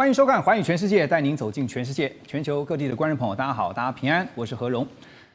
欢迎收看《寰宇全世界》，带您走进全世界。全球各地的观众朋友，大家好，大家平安，我是何荣。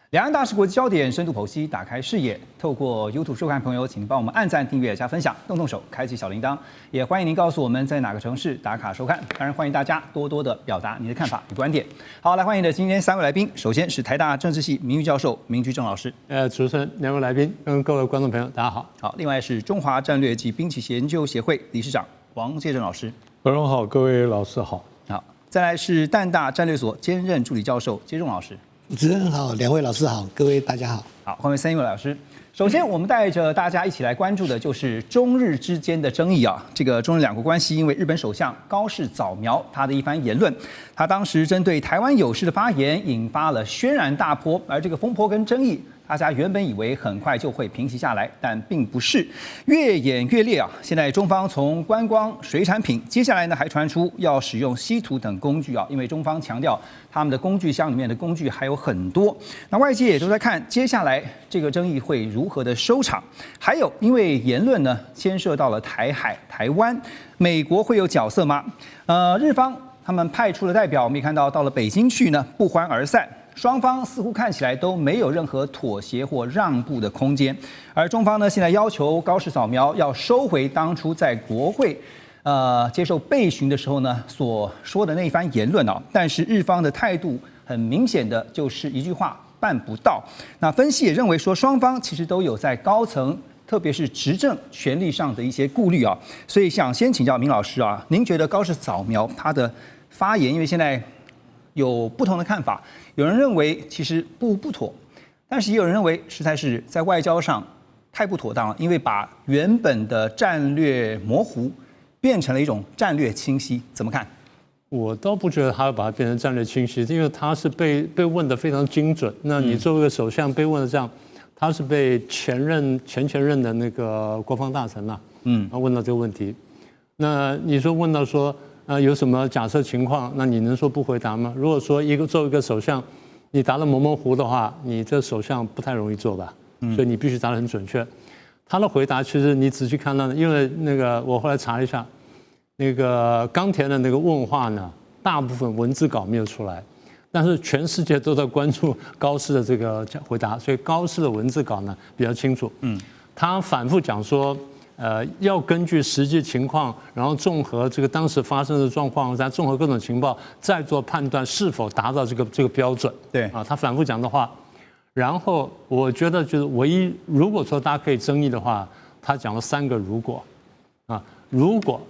两岸大事国际焦点，深度剖析，打开视野。透过 YouTube 收看朋友，请帮我们按赞、订阅、加分享，动动手，开启小铃铛。也欢迎您告诉我们在哪个城市打卡收看。当然，欢迎大家多多的表达你的看法与观点。好，来欢迎的今天3位来宾。首先是台大政治系名誉教授明居正老师。主持人、2位来宾跟各位观众朋友，大家好。好，另外是中华战略及兵器研究协会理事长王介正老师。何荣好，各位老师好。好，再来是淡大战略所兼任助理教授接仲老师。主持人好，2位老师好，各位大家好。好，欢迎3位老师。首先，我们带着大家一起来关注的就是中日之间的争议啊。这个中日两国关系，因为日本首相高市早苗他的一番言论，他当时针对台湾有事的发言引发了轩然大波，而这个风波跟争议，大家原本以为很快就会平息下来，但并不是，越演越烈啊！现在中方从观光、水产品，接下来呢还传出要使用稀土等工具啊，因为中方强调他们的工具箱里面的工具还有很多。那外界也都在看接下来这个争议会如何的收场。还有，因为言论呢牵涉到了台海、台湾，美国会有角色吗？日方他们派出了代表，我们也看到到了北京去呢，不欢而散。双方似乎看起来都没有任何妥协或让步的空间，而中方呢，现在要求高市早苗要收回当初在国会接受备询的时候呢所说的那一番言论啊。但是日方的态度很明显的就是一句话办不到。那分析也认为说，双方其实都有在高层，特别是执政权力上的一些顾虑啊。所以想先请教明老师啊，您觉得高市早苗他的发言，因为现在有不同的看法，有人认为其实不妥，但是也有人认为实在是在外交上太不妥当了，因为把原本的战略模糊变成了一种战略清晰，怎么看？我倒不觉得他要把它变成战略清晰，因为他是被问得非常精准。那你作为一个首相被问的这样，他是被前任的那个国防大臣嘛，问到这个问题，那你说问到说。有什么假设情况？那你能说不回答吗？如果说作为一个首相，你答得模糊的话，你这首相不太容易做吧？所以你必须答得很准确。他的回答其实你仔细看到，因为那个我后来查了一下，那个冈田的那个问话呢，大部分文字稿没有出来，但是全世界都在关注高市的这个回答，所以高市的文字稿呢比较清楚。他反复讲说。要根据实际情况，然后综合这个当时发生的状况，再综合各种情报，再做判断是否达到这个标准。对啊，他反复讲的话，然后我觉得就是唯一，如果说大家可以争议的话，他讲了3个如果啊，如果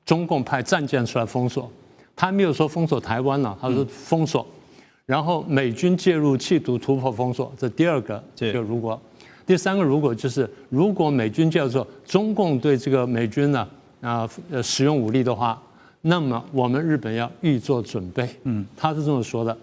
中共派战舰出来封锁，他没有说封锁台湾了，他说封锁，然后美军介入企图突破封锁，这第2个这个如果。第3个如果就是，如果美军介入之后，中共对这个美军呢使用武力的话，那么我们日本要预做准备。他是这么说的。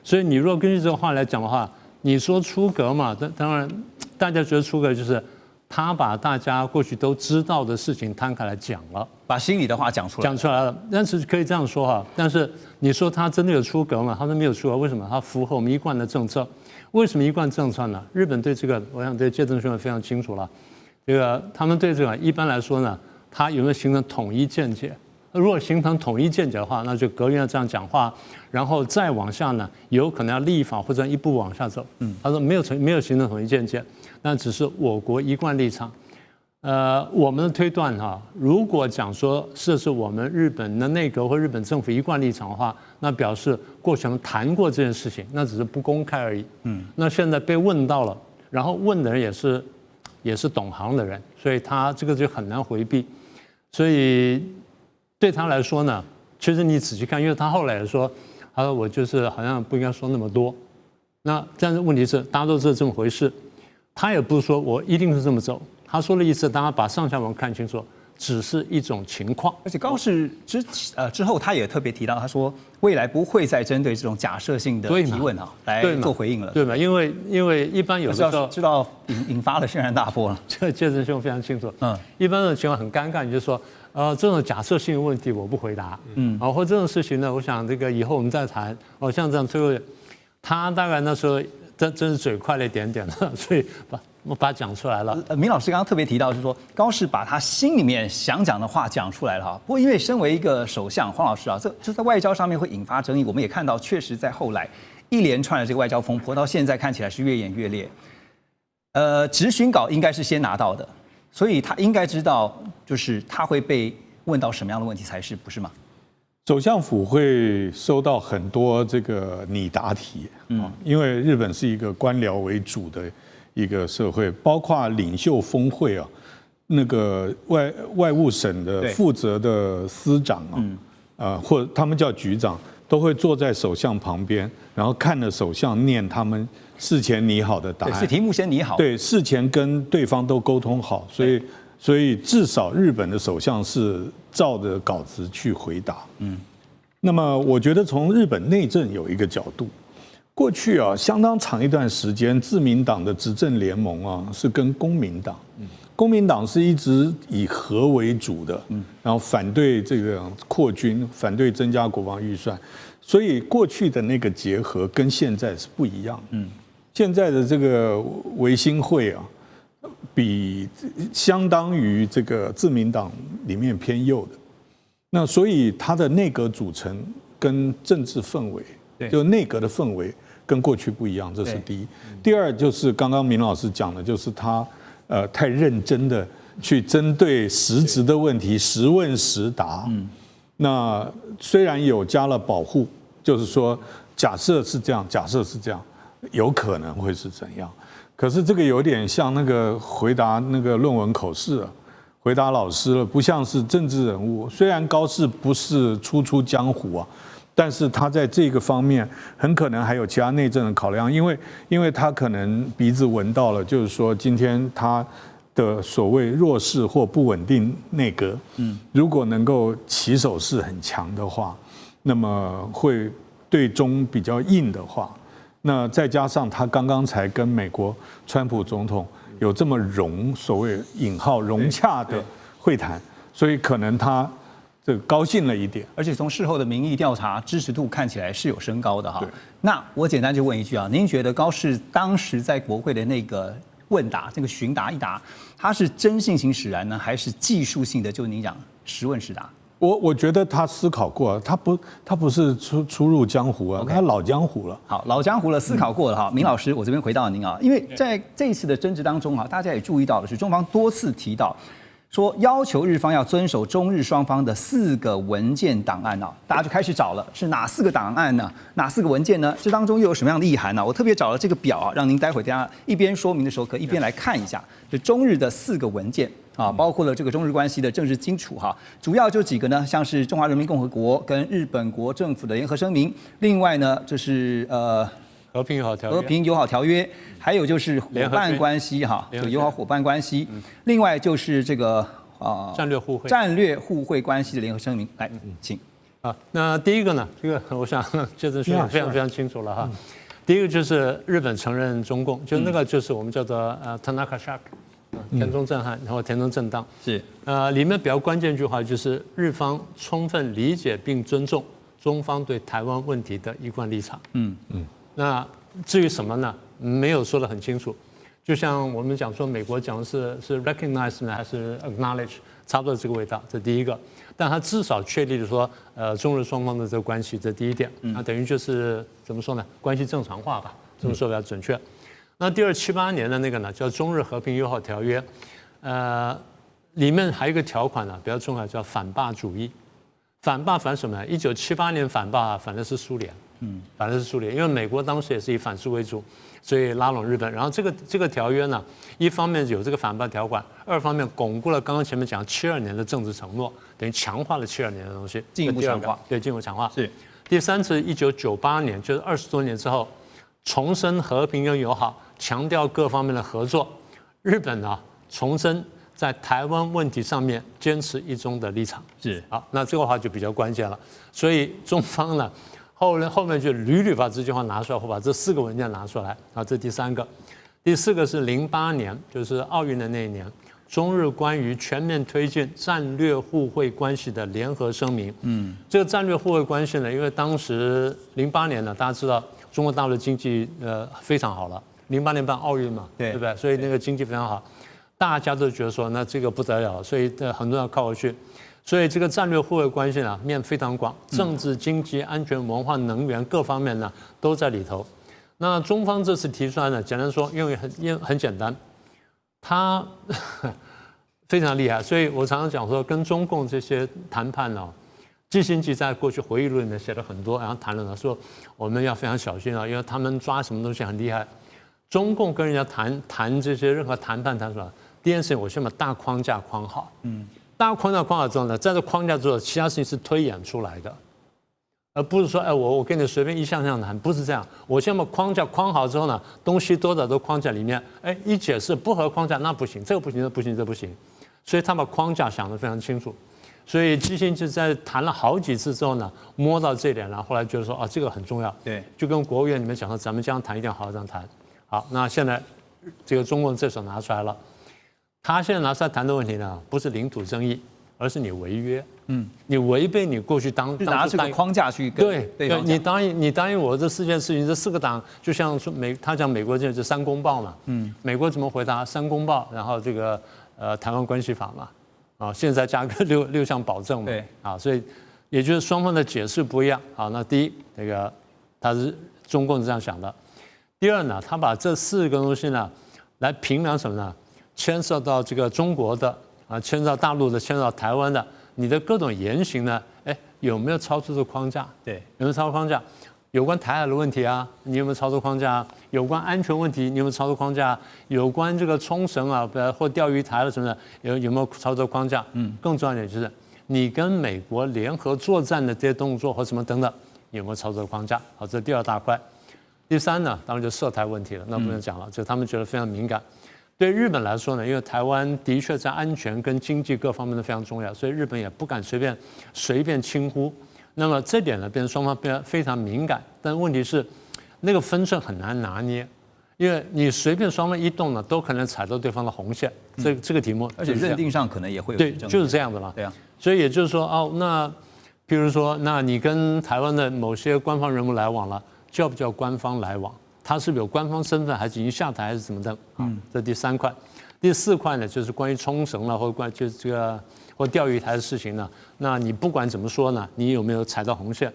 所以你如果根据这个话来讲的话，你说出格嘛？当然，大家觉得出格就是他把大家过去都知道的事情摊开来讲了，把心里的话讲出来了。但是可以这样说哈，但是你说他真的有出格吗？他说没有出格，为什么？他符合我们一贯的政策。为什么一贯政策呢？日本对这个，我想对介正兄也非常清楚了。这个他们对这个一般来说呢，他有没有形成统一见解？如果形成统一见解的话，那就隔天要这样讲话，然后再往下呢，有可能要立法或者一步往下走。他说没有形成统一见解，那只是我国一贯立场。我们的推断哈，如果讲说这是我们日本的内阁或日本政府一贯立场的话，那表示过去我们谈过这件事情，那只是不公开而已。那现在被问到了，然后问的人也是懂行的人，所以他这个就很难回避。所以对他来说呢，其实你仔细看，因为他后来也说，他说我就是好像不应该说那么多。那但是问题是，大家都知道这么回事，他也不是说我一定是这么走。他说了一次，大家把上下文看清楚，只是一种情况。而且高市之后，他也特别提到，他说未来不会再针对这种假设性的提问啊来做回应了，对吗？因为一般有的时候知道引发了轩然大波了。这介正兄非常清楚。一般的情况很尴尬，你就说这种假设性的问题我不回答。或这种事情呢，我想这个以后我们再谈。像这样最后，他大概那时候真是嘴快了一点点了，所以我把它讲出来了。明老师刚刚特别提到，就是说高市把他心里面想讲的话讲出来了哈。不过因为身为一个首相，黄老师啊，这在外交上面会引发争议。我们也看到，确实在后来一连串的这个外交风波，到现在看起来是越演越烈。质询稿应该是先拿到的，所以他应该知道，就是他会被问到什么样的问题才是，不是吗？首相府会收到很多这个拟答题，因为日本是一个官僚为主的一个社会，包括领袖峰会啊，那个外务省的负责的司长啊，或者他们叫局长，都会坐在首相旁边，然后看着首相念他们事前拟好的答案，是题目先拟好，对，事前跟对方都沟通好，所以至少日本的首相是照着稿子去回答。那么我觉得从日本内政有一个角度。过去啊，相当长一段时间，自民党的执政联盟啊是跟公民党，公民党是一直以和为主的，然后反对这个扩军，反对增加国防预算，所以过去的那个结合跟现在是不一样。现在的这个维新会啊，比相当于这个自民党里面偏右的，那所以他的内阁组成跟政治氛围，就内阁的氛围。跟过去不一样，这是第一。第二就是刚刚明老师讲的，就是他太认真的去针对实质的问题实问实答。那虽然有加了保护，就是说假设是这样，假设是这样，有可能会是怎样？可是这个有点像那个回答那个论文口试了，回答老师了，不像是政治人物。虽然高市不是初出江湖啊。但是他在这个方面很可能还有其他内政的考量，因为他可能鼻子闻到了，就是说今天他的所谓弱势或不稳定内阁，如果能够起手式很强的话，那么会对中比较硬的话，那再加上他刚刚才跟美国川普总统有这么所谓引号融洽的会谈，所以可能他。这个高兴了一点，而且从事后的民意调查支持度看起来是有升高的哈。那我简单就问一句啊，您觉得高市当时在国会的那个问答、这个询答一答，他是真性情使然呢，还是技术性的？就您讲实问实答？我觉得他思考过，他不是初入江湖啊，他老江湖了。好，老江湖了，思考过了哈。明老师，我这边回到您啊，因为在这一次的争执当中啊，大家也注意到的是，中方多次提到。说要求日方要遵守中日双方的4个文件档案啊，大家就开始找了，是哪4个档案呢？哪4个文件呢？这当中又有什么样的意涵呢？我特别找了这个表啊，让您待会等下一边说明的时候，可以一边来看一下，就中日的4个文件啊，包括了这个中日关系的政治基础哈，主要就几个呢，像是中华人民共和国跟日本国政府的联合声明，另外呢就是和平友好条约，还有就是伙伴关系哈，就友好伙伴关系。另外就是这个战略互惠关系的联合声明。来，请。那第一个呢，这个我想这次说的非常非常清楚了哈。第一个就是日本承认中共，就那个就是我们叫做Tanaka Shock， 田中震撼，然后田中震荡。是里面比较关键一句话就是日方充分理解并尊重中方对台湾问题的一贯立场。那至于什么呢？没有说得很清楚。就像我们讲说，美国讲的是 recognize 呢，还是 acknowledge， 差不多这个味道。这第一个，但他至少确立了说，中日双方的这个关系，这第一点。那等于就是怎么说呢？关系正常化吧，这么说比较准确。那第278年的那个呢，叫中日和平友好条约，里面还有一个条款呢，比较重要，叫反霸主义。反什么呢？1978年反霸反的是苏联。反正是苏联，因为美国当时也是以反苏为主，所以拉拢日本。然后这个条约呢，一方面有这个反霸条款，二方面巩固了刚刚前面讲72年的政治承诺，等于强化了72年的东西，进一步强化。对，进一步强化。是。第3次1998年，就是20多年之后，重申和平跟友好，强调各方面的合作。日本呢，重申在台湾问题上面坚持一中的立场。是。好，那这个话就比较关键了。所以中方呢。后面就屡把这句话拿出来，或把这4个文件拿出来啊，这第3个。第4个是08年，就是奥运的那一年，中日关于全面推进战略互惠关系的联合声明。这个战略互惠关系呢，因为当时08年呢，大家知道中国大陆经济非常好了， 08年办奥运嘛，对不对？所以那个经济非常好，大家都觉得说那这个不得了，所以很多人要靠过去。所以这个战略互惠关系呢，面非常广，政治、经济、安全、文化、能源各方面呢都在里头。那中方这次提出来呢，简单说，因为很简单，他非常厉害，所以我常常讲说，跟中共这些谈判呢，基辛格在过去回忆录里面写了很多，然后谈论了说我们要非常小心啊，因为他们抓什么东西很厉害。中共跟人家谈这些任何谈判谈出来，第一件事情我先把大框架框好，大框架框好之后呢，在这框架之后，其他事情是推演出来的，而不是说，哎，我跟你随便一项谈，不是这样。我先把框架框好之后呢，东西都在这框架里面，哎，一解释不合框架，那不行，这个不行，这不行，这不行。所以他把框架想得非常清楚。所以基辛格在谈了好几次之后呢，摸到这点，然后后来觉得说，啊，这个很重要。对，就跟国务院里面讲说，咱们这样谈一定要好好这样谈。好，那现在这个中共这手拿出来了。他现在拿出来谈的问题呢，不是领土争议，而是你违约，你违背你过去当拿这个框架去跟对方讲你答应我这4件事情，这4个党就像说他讲美国这3公报嘛，美国怎么回答3公报，然后这个台湾关系法嘛，啊，现在加个6项保证嘛，对，啊，所以也就是双方的解释不一样，好，那第一这个他是中共是这样想的，第二呢，他把这4个东西呢来评量什么呢？牵涉到这个中国的啊，牵涉到大陆的，牵涉到台湾的，你的各种言行呢，哎，有没有超出这个框架？对，有没有超出框架？有关台海的问题啊，你有没有超出框架？有关安全问题，你有没有超出框架？有关这个冲绳啊，或钓鱼台了什么的，有没有超出框架？更重要一点就是你跟美国联合作战的这些动作或什么等等，有没有超出框架？好，这是第2大块。第3呢，当然就涉台问题了，那不能讲了，就他们觉得非常敏感。对日本来说呢，因为台湾的确在安全跟经济各方面都非常重要，所以日本也不敢随便轻忽。那么这点呢，变成双方变得非常敏感。但问题是，那个分寸很难拿捏，因为你随便双方一动呢，都可能踩到对方的红线。这个题目，而且认定上可能也会有对，就是这样的嘛。对啊，所以也就是说，哦，那譬如说，那你跟台湾的某些官方人物来往了，叫不叫官方来往？他是不是有官方身份，还是已经下台，还是怎么的？这第3块。第4块呢，就是关于冲绳了，或关就是这个或钓鱼台的事情呢。那你不管怎么说呢，你有没有踩到红线？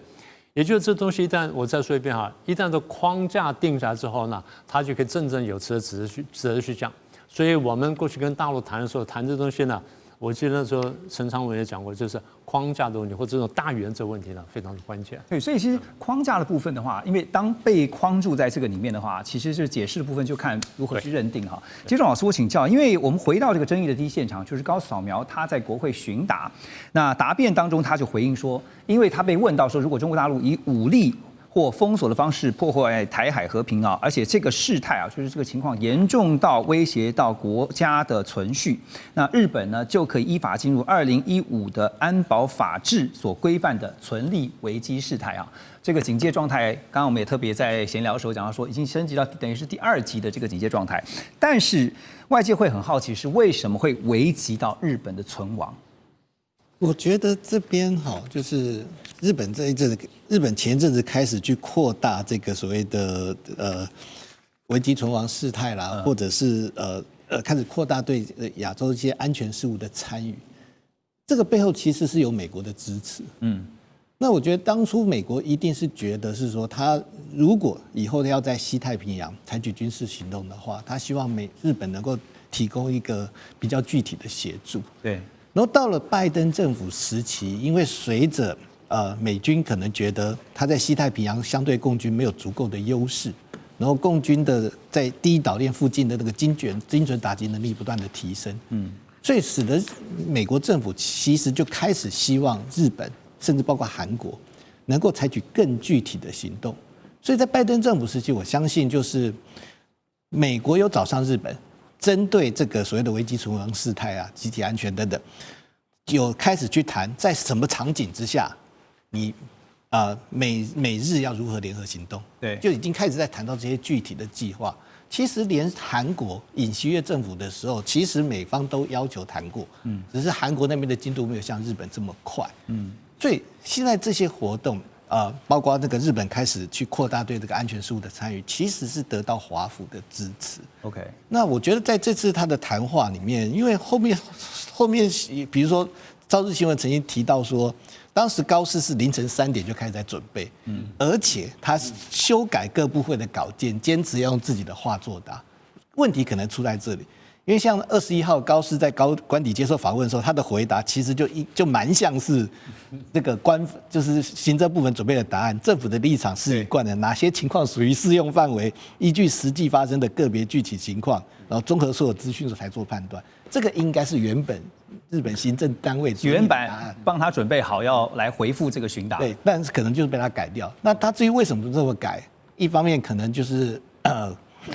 也就是这东西一旦我再说一遍哈，一旦这框架定下来之后呢，他就可以振振有词的指着去讲。所以我们过去跟大陆谈的时候，谈这东西呢，我记得那时候陈昌文也讲过，就是框架的问题或这种大原则问题呢，非常的关键。对，所以其实框架的部分的话，因为当被框住在这个里面的话，其实是解释的部分就看如何去认定哈。接着老师我请教，因为我们回到这个争议的第一现场，就是高扫描他在国会询答，那答辩当中他就回应说，因为他被问到说，如果中国大陆以武力或封锁的方式破坏台海和平啊，而且这个事态啊，就是这个情况严重到威胁到国家的存续，那日本呢就可以依法进入2015的安保法制所规范的存立危机事态啊。这个警戒状态，刚刚我们也特别在闲聊的时候讲到说，已经升级到等于是第2级的这个警戒状态，但是外界会很好奇是为什么会危及到日本的存亡？我觉得这边好，就是日本这一阵子，日本前阵子开始去扩大这个所谓的危机存亡事态啦，或者是开始扩大对亚洲一些安全事务的参与，这个背后其实是有美国的支持。那我觉得当初美国一定是觉得是说，他如果以后要在西太平洋采取军事行动的话，他希望日本能够提供一个比较具体的协助。对。然后到了拜登政府时期，因为随着美军可能觉得他在西太平洋相对共军没有足够的优势，然后共军的在第一岛链附近的那个精准打击能力不断的提升，所以使得美国政府其实就开始希望日本甚至包括韩国能够采取更具体的行动。所以在拜登政府时期，我相信就是美国有找上日本。针对这个所谓的危机存亡事态啊、集体安全等等，有开始去谈在什么场景之下，你美日要如何联合行动？对，就已经开始在谈到这些具体的计划。其实连韩国尹锡悦政府的时候，其实美方都要求谈过，只是韩国那边的进度没有像日本这么快。所以现在这些活动，包括这个日本开始去扩大对这个安全事务的参与，其实是得到华府的支持。OK， 那我觉得在这次他的谈话里面，因为后面比如说朝日新闻曾经提到说，当时高市是凌晨3点就开始在准备，而且他修改各部会的稿件，坚持要用自己的话作答。问题可能出在这里。因为像21号高市在官邸接受访问的时候，他的回答其实就蛮像是这个就是行政部门准备的答案，政府的立场是一贯的，哪些情况属于适用范围，依据实际发生的个别具体情况，然后综合所有资讯才做判断。这个应该是原本日本行政单位原版帮他准备好要来回复这个询答，对，但是可能就是被他改掉。那他至于为什么这么改，一方面可能就是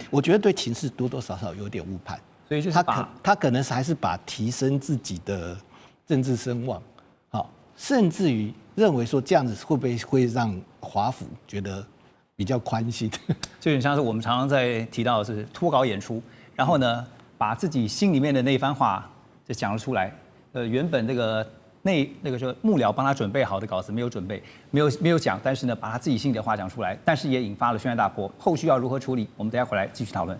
我觉得对情势多多少少有点误判。所以就是他可能还是把提升自己的政治声望，好，甚至于认为说这样子会不会让华府觉得比较宽心？就有点像是我们常常在提到的是脱稿演出，然后呢把自己心里面的那番话就讲了出来。原本那个说幕僚帮他准备好的稿子没有准备，没有讲，但是呢把他自己心里的话讲出来，但是也引发了轩然大波。后续要如何处理，我们等一下回来继续讨论。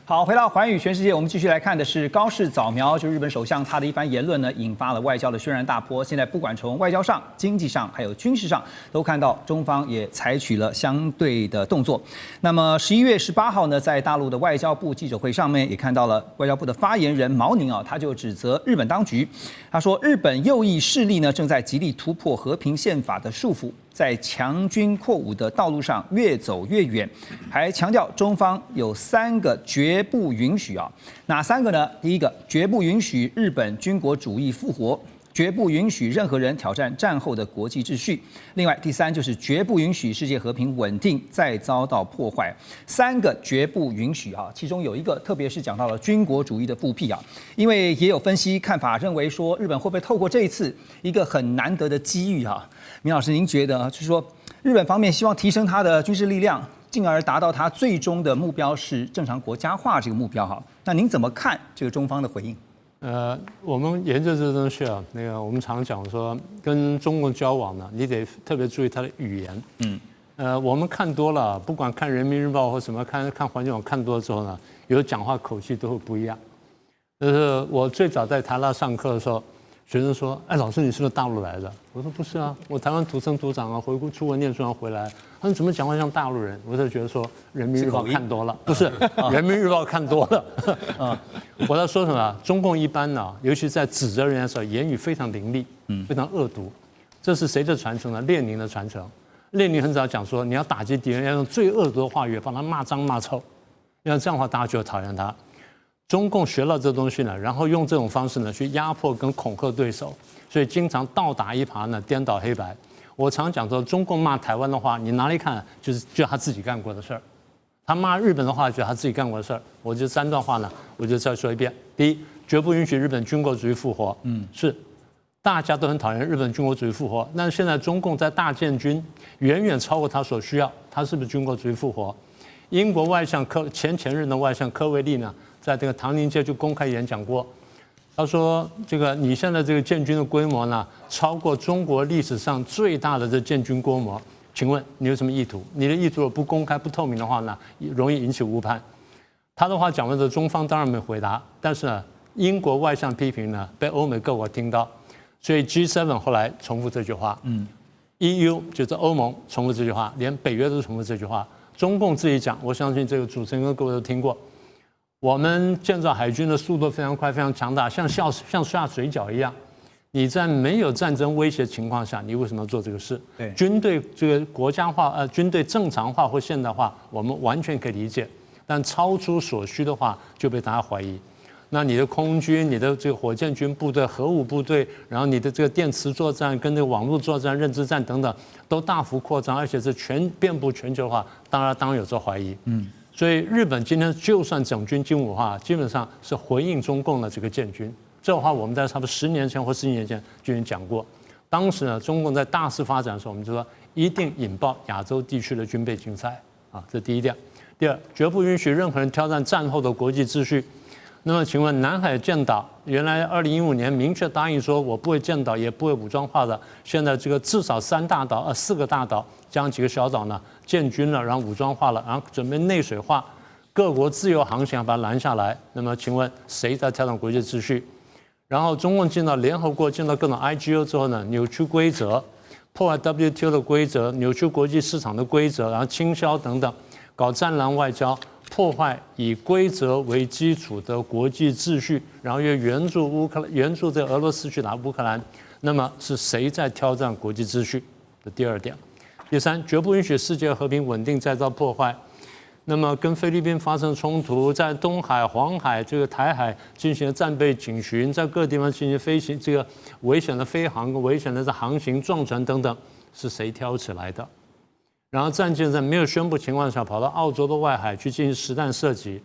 好，回到寰宇全世界，我们继续来看的是高市早苗，就日本首相他的一番言论呢，引发了外交的轩然大波。现在不管从外交上、经济上，还有军事上，都看到中方也采取了相对的动作。那么11月18号呢，在大陆的外交部记者会上面，也看到了外交部的发言人毛宁啊，他就指责日本当局，他说日本右翼势力呢，正在极力突破和平宪法的束缚，在强军扩武的道路上越走越远，还强调中方有3个绝不允许啊，哪3个呢？第一个，绝不允许日本军国主义复活，绝不允许任何人挑战战后的国际秩序。另外，第3就是绝不允许世界和平稳定再遭到破坏。3个绝不允许啊，其中有一个特别是讲到了军国主义的复辟啊，因为也有分析看法认为说，日本会不会透过这一次一个很难得的机遇啊？明老师，您觉得就是说，日本方面希望提升它的军事力量，进而达到它最终的目标是正常国家化这个目标哈？那您怎么看这个中方的回应？我们研究这东西啊，我们常讲说，跟中国交往呢，你得特别注意它的语言。我们看多了，不管看人民日报或什么，看环球网看多了之后呢，有讲话口气都会不一样。就是我最早在台大上课的时候。学生说：“哎，老师，你是不是大陆来的？”我说：“不是啊，我台湾土生土长啊，出国念书然后回来。”他说：“怎么讲话像大陆人？”我就觉得说，《人民日报》看多了，不是《人民日报》看多了。我在说什么？中共一般呢，尤其在指责人家的时候，言语非常凌厉，非常恶毒。这是谁的传承呢？列宁的传承。列宁很早讲说，你要打击敌人，要用最恶毒的话语，把他骂脏骂臭，因为这样的话大家就会讨厌他。中共学了这东西呢，然后用这种方式呢去压迫跟恐吓对手，所以经常倒打一耙呢，颠倒黑白。我常讲说，中共骂台湾的话，你哪里看就是他自己干过的事儿；他骂日本的话，就是他自己干过的事儿。我就3段话呢，我就再说一遍。第一，绝不允许日本军国主义复活。是，大家都很讨厌日本军国主义复活，但是现在中共在大建军，远远超过他所需要，他是不是军国主义复活？英国外相前任的外相科维利呢？在这个唐宁街就公开演讲过，他说：“这个你现在这个建军的规模呢，超过中国历史上最大的这建军规模。请问你有什么意图？你的意图如果不公开、不透明的话呢，容易引起误判。”他的话讲完之后，中方当然没回答，但是呢，英国外相批评呢，被欧美各国听到，所以 G7 后来重复这句话，EU 就是欧盟重复这句话，连北约都重复这句话。中共自己讲，我相信这个主持人跟各位都听过。我们建造海军的速度非常快，非常强大，像下水饺一样。你在没有战争威胁情况下，你为什么要做这个事？对，军队这个国家化，军队正常化或现代化，我们完全可以理解。但超出所需的话，就被大家怀疑。那你的空军、你的这个火箭军部队、核武部队，然后你的这个电磁作战、跟这个网络作战、认知战等等，都大幅扩张，而且是遍布全球的话，当然有这怀疑。所以日本今天就算整军精武化，基本上是回应中共的这个建军。这话我们在差不多10年前或11年前就已经讲过。当时呢，中共在大肆发展的时候，我们就说一定引爆亚洲地区的军备竞赛啊，这第一点。第二，绝不允许任何人挑战战后的国际秩序。那么请问南海建岛，原来2015年明确答应说我不会建岛，也不会武装化的，现在这个至少4个大岛加上几个小岛呢，建军了，然后武装化了，然后准备内水化，各国自由航行把它拦下来。那么请问谁在挑战国际秩序？然后中共进到联合国，进到各种 IGO 之后呢，扭曲规则，破坏 WTO 的规则，扭曲国际市场的规则，然后倾销等等，搞战狼外交。破坏以规则为基础的国际秩序，然后又援助这俄罗斯去打乌克兰，那么是谁在挑战国际秩序？的第二点。第三，绝不允许世界和平稳定再遭破坏。那么跟菲律宾发生冲突，在东海、黄海、这个台海进行战备警巡，在各个地方进行飞行，这个危险的飞航、危险的航行、撞船等等，是谁挑起来的？然后战舰在没有宣布情况下跑到澳洲的外海去进行实弹射击，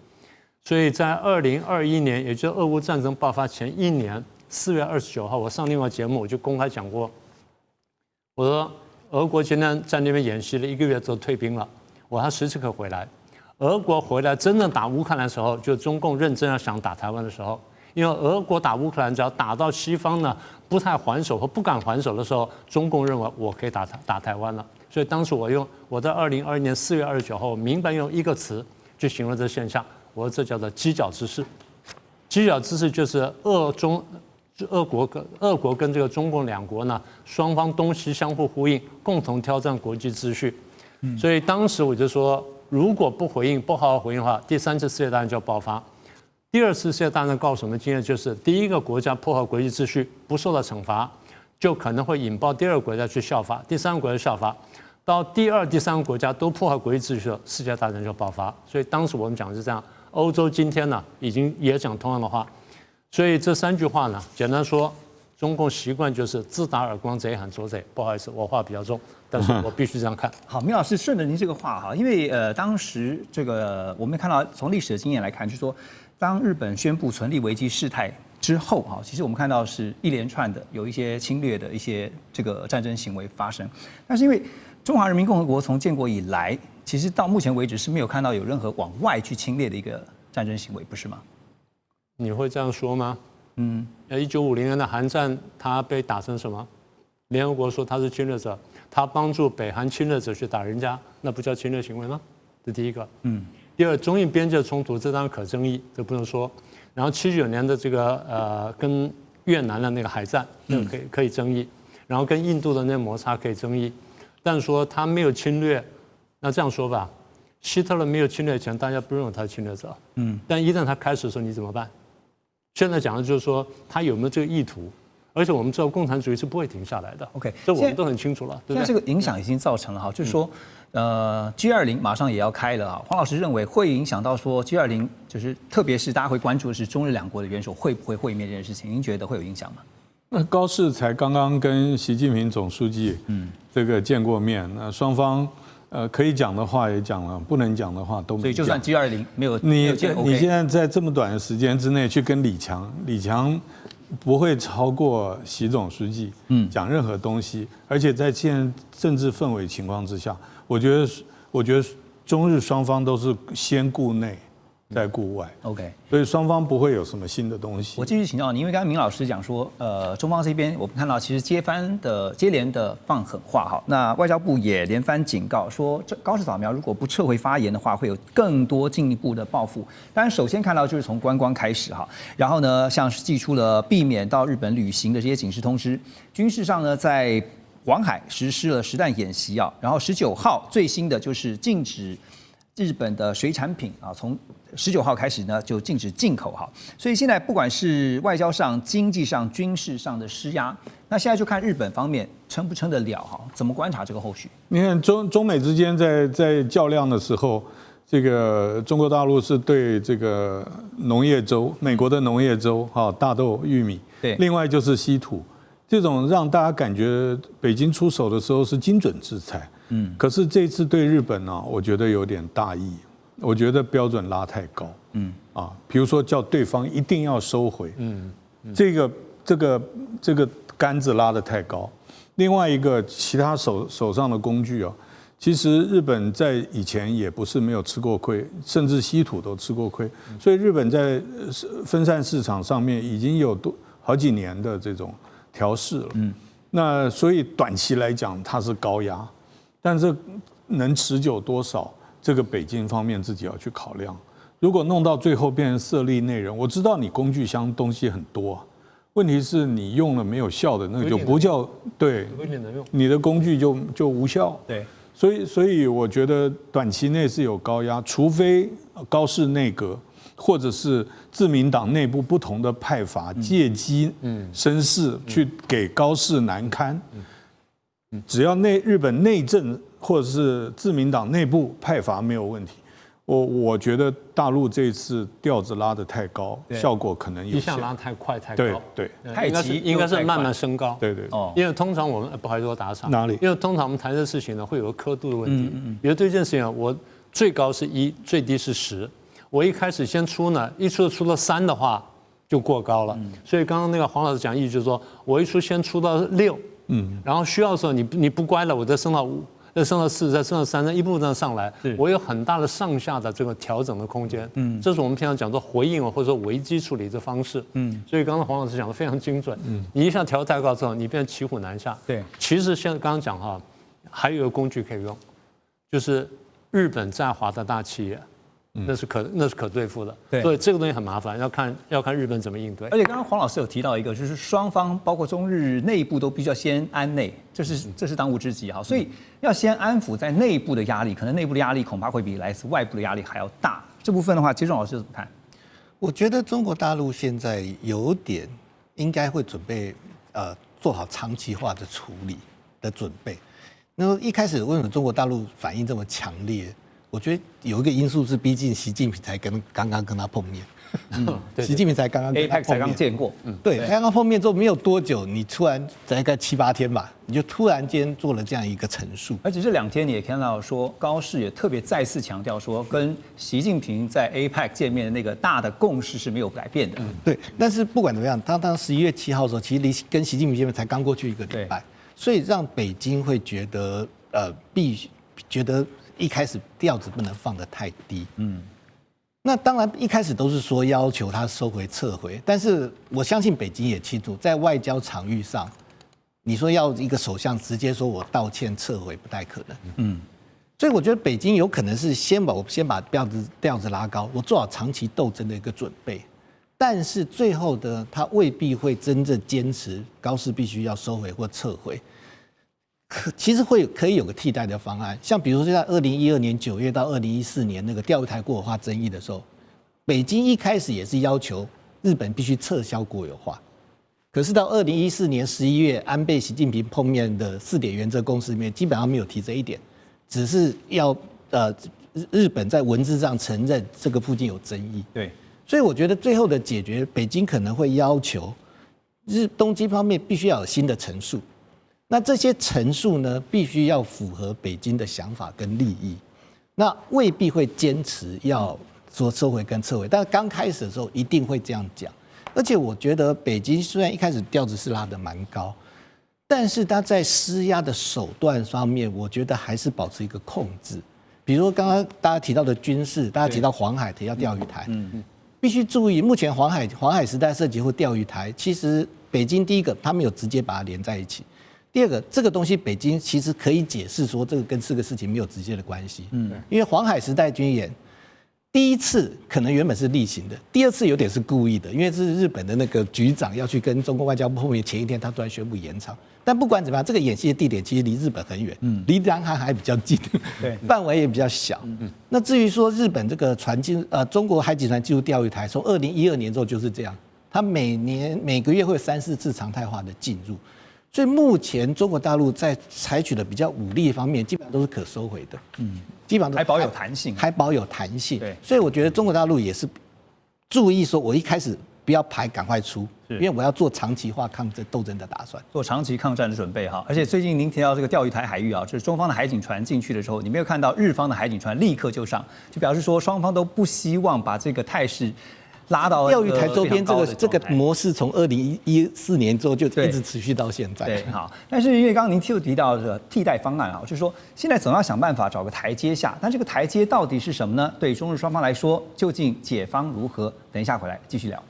所以在2021年，也就是俄乌战争爆发前1年4月29号，我上另外节目我就公开讲过，我说俄国今天在那边演习了1个月之后退兵了，他随时可回来。俄国回来真正打乌克兰的时候，就中共认真要想打台湾的时候，因为俄国打乌克兰只要打到西方呢不太还手或不敢还手的时候，中共认为我可以打台湾了。所以当时我在2021年4月29号，我明白用一个词去形容这现象，我说这叫做犄角之势。犄角之势就是俄国跟这个中共两国呢，双方东西相互呼应，共同挑战国际秩序。所以当时我就说，如果不回应，不好好回应的话，第3次世界大战就要爆发。第2次世界大战告诉我们的经验就是，第一个国家破坏国际秩序不受到惩罚，就可能会引爆第2个国家去效法，第3个国家效法。到第2、第3个国家都破坏国际秩序的世界大战就爆发，所以当时我们讲的是这样。欧洲今天呢，已经也讲同样的话，所以这3句话呢，简单说，中共习惯就是自打耳光，贼喊捉贼。不好意思，我话比较重，但是我必须这样看。好，明老师顺着您这个话哈，因为当时这个我们看到从历史的经验来看，就是说，当日本宣布存立危机事态之后哈，其实我们看到是一连串的有一些侵略的一些这个战争行为发生，但是因为中华人民共和国从建国以来，其实到目前为止是没有看到有任何往外去侵略的一个战争行为，不是吗？你会这样说吗？1950年的韩战，他被打成什么？联合国说他是侵略者，他帮助北韩侵略者去打人家，那不叫侵略行为吗？这第一个。第二，中印边界冲突，这当然可争议，这不能说。然后79年的这个跟越南的那个海战，那个可以争议。然后跟印度的那个摩擦可以争议。但说他没有侵略，那这样说吧，希特勒没有侵略前，大家不认为他是侵略者。但一旦他开始的时候，你怎么办？现在讲的就是说他有没有这个意图，而且我们知道共产主义是不会停下来的。OK， 这我们都很清楚了，对不对？现在这个影响已经造成了哈，就是说，G20马上也要开了啊。黄老师认为会影响到说 G20，就是特别是大家会关注的是中日两国的元首会不会会面这件事情，您觉得会有影响吗？那高市才刚刚跟习近平总书记这个见过面，那双方可以讲的话也讲了，不能讲的话都没讲。所以就算 G20没有你现在在这么短的时间之内去跟李强不会超过习总书记讲任何东西，而且在现在政治氛围情况之下，我觉得中日双方都是先顾内再顾外 ，OK， 所以双方不会有什么新的东西。我继续请教你，因为刚刚明老师讲说，中方这边我们看到其实接连的放狠话哈，那外交部也连番警告说，这高市早苗如果不撤回发言的话，会有更多进一步的报复。当然，首先看到就是从观光开始哈，然后呢，像是寄出了避免到日本旅行的这些警示通知，军事上呢在黄海实施了实弹演习啊，然后19号最新的就是禁止日本的水产品啊，从19号开始呢就禁止进口哈，所以现在不管是外交上、经济上、军事上的施压，那现在就看日本方面撑不撑得了哈，怎么观察这个后续？你看中美之间在较量的时候，这个中国大陆是对这个农业州，美国的农业州哈，大豆、玉米，对，另外就是稀土，这种让大家感觉北京出手的时候是精准制裁。可是这次对日本呢，我觉得有点大意，我觉得标准拉太高，比如说叫对方一定要收回，这个杆子拉得太高。另外一个，其他手上的工具啊，其实日本在以前也不是没有吃过亏，甚至稀土都吃过亏，所以日本在分散市场上面已经有好几年的这种调试了。那所以短期来讲它是高压，但是能持久多少，这个北京方面自己要去考量。如果弄到最后变成色厉内荏，我知道你工具箱东西很多啊，问题是你用了没有效的，那个就不叫对，你的工具就无效。对。所以我觉得短期内是有高压，除非高市内阁或者是自民党内部不同的派阀借机生事去给高市难堪。只要日本内政或者是自民党内部派阀没有问题，我觉得大陆这次调子拉得太高，效果可能有限。一下拉太快太高，对，太急应该是慢慢升高。对。因为通常我们不好意思，我打岔。哪里？因为通常我们谈这事情呢，会有个刻度的问题。比如对这件事情，我最高是1，最低是10。我一开始先出呢，一出了3的话就过高了。所以刚刚那个黄老师讲意就是说，我一出先出到6，然后需要的时候你不乖了，我再升到5。再升到4，再升到3，再一步这样上来，我有很大的上下的这个调整的空间。这是我们平常讲做回应或者说危机处理的方式。所以刚刚黄老师讲的非常精准。你一下调太高之后，你变成骑虎难下。对，其实现在刚刚讲哈，还有一个工具可以用，就是日本在华的大企业。那是可对付的，对，所以这个东西很麻烦，要看日本怎么应对。而且刚刚黄老师有提到一个，就是双方包括中日内部都必须要先安内，这是当务之急哈。所以要先安抚在内部的压力，可能内部的压力恐怕会比来自外部的压力还要大。这部分的话，杰忠老师怎么看？我觉得中国大陆现在有点应该会准备做好长期化的处理的准备。那么一开始为什么中国大陆反应这么强烈？我觉得有一个因素是，毕竟习近平才刚刚跟他碰面，习近平才刚刚 APEC 才刚见过，对，刚刚碰面之后没有多久，你突然大概7、8天吧，你就突然间做了这样一个陈述。而且这2天你也看到说，高市也特别再次强调说，跟习近平在 APEC 见面的那个大的共识是没有改变的。对，但是不管怎么样，当11月7号的时候，其实离跟习近平见面才刚过去1个礼拜，所以让北京会觉得觉得一开始调子不能放得太低。那当然一开始都是说要求他收回撤回，但是我相信北京也清楚，在外交场域上，你说要一个首相直接说我道歉撤回不太可能。所以我觉得北京有可能是先把调子拉高，我做好长期斗争的一个准备，但是最后的他未必会真正坚持高市必须要收回或撤回。其实可以有个替代的方案，像比如说在2012年9月到2014年那个钓鱼台国有化争议的时候，北京一开始也是要求日本必须撤销国有化，可是到2014年11月安倍习近平碰面的4点原则共识里面，基本上没有提这一点，只是要日本在文字上承认这个附近有争议。对，所以我觉得最后的解决，北京可能会要求东京方面必须要有新的陈述。那这些陈述呢，必须要符合北京的想法跟利益，那未必会坚持要说收回跟撤回，但刚开始的时候一定会这样讲。而且我觉得北京虽然一开始调子是拉得蛮高，但是他在施压的手段方面，我觉得还是保持一个控制。比如说刚刚大家提到的军事，大家提到黄海，提到钓鱼台，必须注意，目前黄海时代设计或钓鱼台，其实北京第一个他没有直接把它连在一起。第二个，这个东西北京其实可以解释说，这个跟这个事情没有直接的关系。因为黄海时代军演，第一次可能原本是例行的，第二次有点是故意的，因为是日本的那个局长要去跟中国外交部碰面，前一天他突然宣布延长。但不管怎么样，这个演习的地点其实离日本很远，离南韩还比较近，范围也比较小。那至于说日本这个中国海警船进入钓鱼台，从2012年之后就是这样，它每个月会有3、4次常态化的进入。所以目前中国大陆在采取的比较武力方面，基本上都是可收回的，基本上都还保有弹性，还保有弹性。对，所以我觉得中国大陆也是注意说，我一开始不要牌赶快出，因为我要做长期化斗争的打算，做长期抗战的准备哈。而且最近您提到这个钓鱼台海域啊，就是中方的海警船进去的时候，你没有看到日方的海警船立刻就上，就表示说双方都不希望把这个态势拉到钓鱼台周边这个模。模式，从2014年之后就一直持续到现在。对，好。但是因为刚刚您提到的替代方案啊，就是说现在总要想办法找个台阶下，但这个台阶到底是什么呢？对中日双方来说，究竟解方如何？等一下回来继续聊。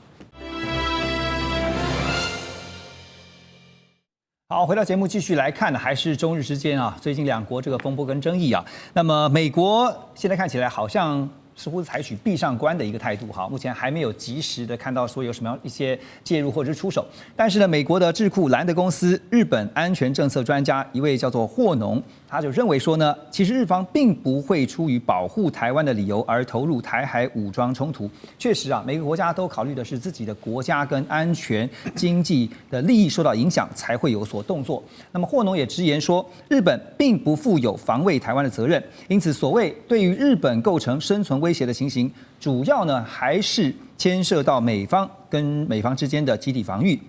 好，回到节目继续来看的还是中日之间啊，最近两国这个风波跟争议啊。那么美国现在看起来好像似乎是采取闭上关的一个态度，哈，目前还没有及时的看到说有什么样一些介入或者是出手。但是呢，美国的智库兰德公司日本安全政策专家一位叫做霍农，他就认为说呢，其实日方并不会出于保护台湾的理由而投入台海武装冲突。确实啊，每个国家都考虑的是自己的国家跟安全、经济的利益受到影响才会有所动作。那么霍农也直言说，日本并不负有防卫台湾的责任，因此所谓对于日本构成生存威胁的情形，主要呢还是牵涉到美方跟美方之间的集体防御。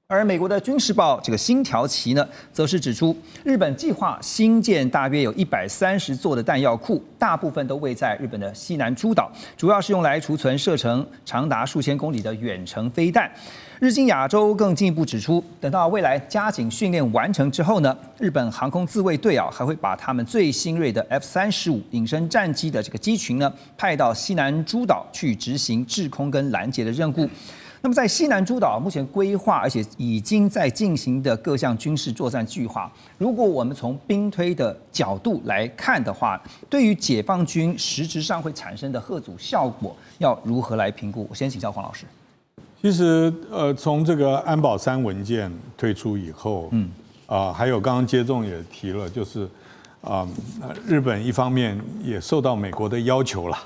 而美国的军事报这个星条旗呢，则是指出，日本计划新建大约有130座的弹药库，大部分都位在日本的西南诸岛，主要是用来储存射程长达数千公里的远程飞弹。日经亚洲更进一步指出，等到未来加紧训练完成之后呢，日本航空自卫队还会把他们最新锐的 F-35隐身战机的这个机群呢，派到西南诸岛去执行制空跟拦截的任务。那么在西南诸岛目前规划而且已经在进行的各项军事作战计划，如果我们从兵推的角度来看的话，对于解放军实质上会产生的吓阻效果，要如何来评估？我先请教黄老师。其实从这个安保3文件推出以后，还有刚刚接种也提了，就是日本一方面也受到美国的要求了，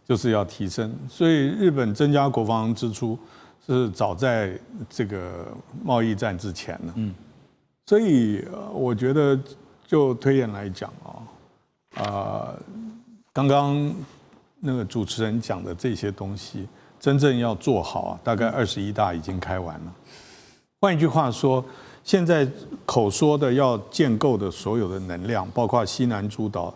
就是要提升，所以日本增加国防支出是早在这个贸易战之前了。所以我觉得就推演来讲刚刚那个主持人讲的这些东西，真正要做好大概21大已经开完了。换一句话说，现在口说的要建构的所有的能量，包括西南诸岛，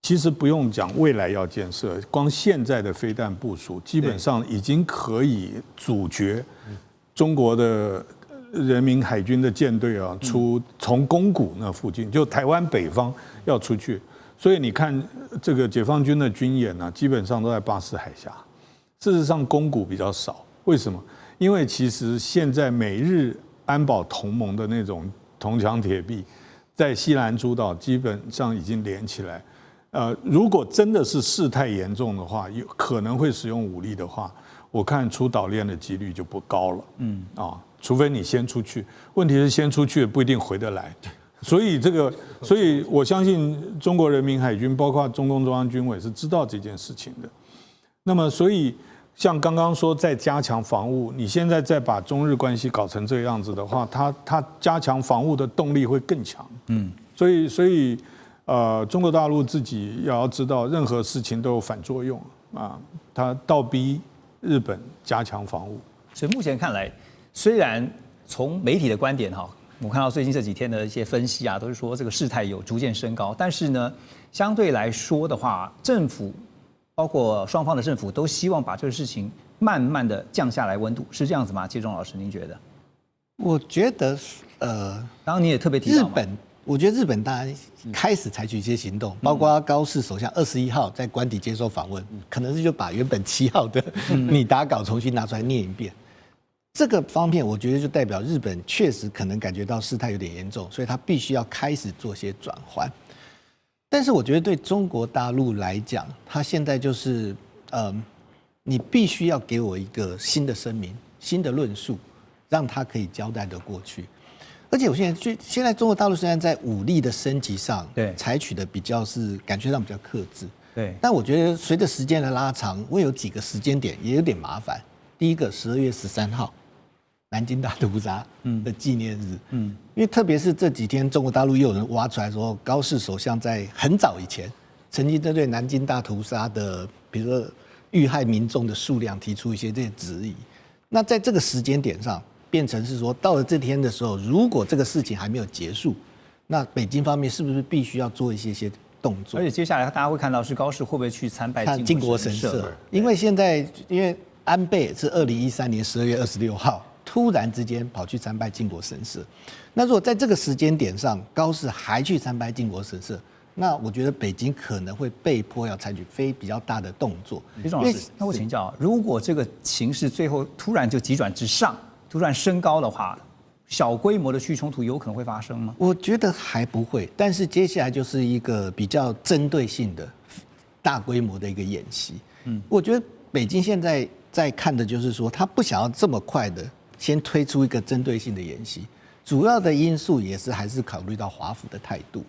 其实不用讲未来要建设，光现在的飞弹部署，基本上已经可以阻绝中国的人民海军的舰队从宫古那附近，就台湾北方要出去。所以你看这个解放军的军演基本上都在巴士海峡。事实上，宫古比较少，为什么？因为其实现在美日安保同盟的那种铜墙铁壁，在西南诸岛基本上已经连起来。如果真的是事态严重的话，有可能会使用武力的话，我看出岛链的几率就不高了。除非你先出去，问题是先出去不一定回得来。所以我相信中国人民海军，包括中共中央军委是知道这件事情的。那么，所以像刚刚说在加强防务，你现在再把中日关系搞成这个样子的话，它加强防务的动力会更强。所以中国大陆自己也要知道，任何事情都有反作用它倒逼日本加强防务。所以目前看来，虽然从媒体的观点我看到最近这几天的一些分析都是说这个事态有逐渐升高，但是呢，相对来说的话，政府包括双方的政府都希望把这个事情慢慢的降下来温度，是这样子吗？介中老师，您觉得？我觉得刚刚你也特别提到日本，我觉得日本当然开始采取一些行动，包括高市首相21号在官邸接受访问，可能是就把原本7号的拟打稿重新拿出来念一遍。这个方面，我觉得就代表日本确实可能感觉到事态有点严重，所以他必须要开始做些转换。但是我觉得对中国大陆来讲，他现在就是你必须要给我一个新的声明、新的论述，让他可以交代得过去。而且我现在中国大陆虽然在武力的升级上，采取的比较是感觉上比较克制，但我觉得随着时间的拉长，会有几个时间点也有点麻烦。第一个12月13号。南京大屠杀的纪念日，因为特别是这几天，中国大陆又有人挖出来说，高市首相在很早以前曾经针对南京大屠杀的，比如说遇害民众的数量提出一些这些质疑。那在这个时间点上，变成是说，到了这天的时候，如果这个事情还没有结束，那北京方面是不是必须要做一些动作？而且接下来大家会看到是高市会不会去参拜靖国神社？因为现在因为安倍是2013年12月26号突然之间跑去参拜靖国神社。那如果在这个时间点上，高市还去参拜靖国神社，那我觉得北京可能会被迫要采取比较大的动作。李总老师，那我请教，如果这个情势最后突然就急转直上，突然升高的话，小规模的区域冲突有可能会发生吗？我觉得还不会，但是接下来就是一个比较针对性的大规模的一个演习。我觉得北京现在在看的就是说，他不想要这么快的先推出一个针对性的演习。主要的因素也是还是考虑到华府的态度，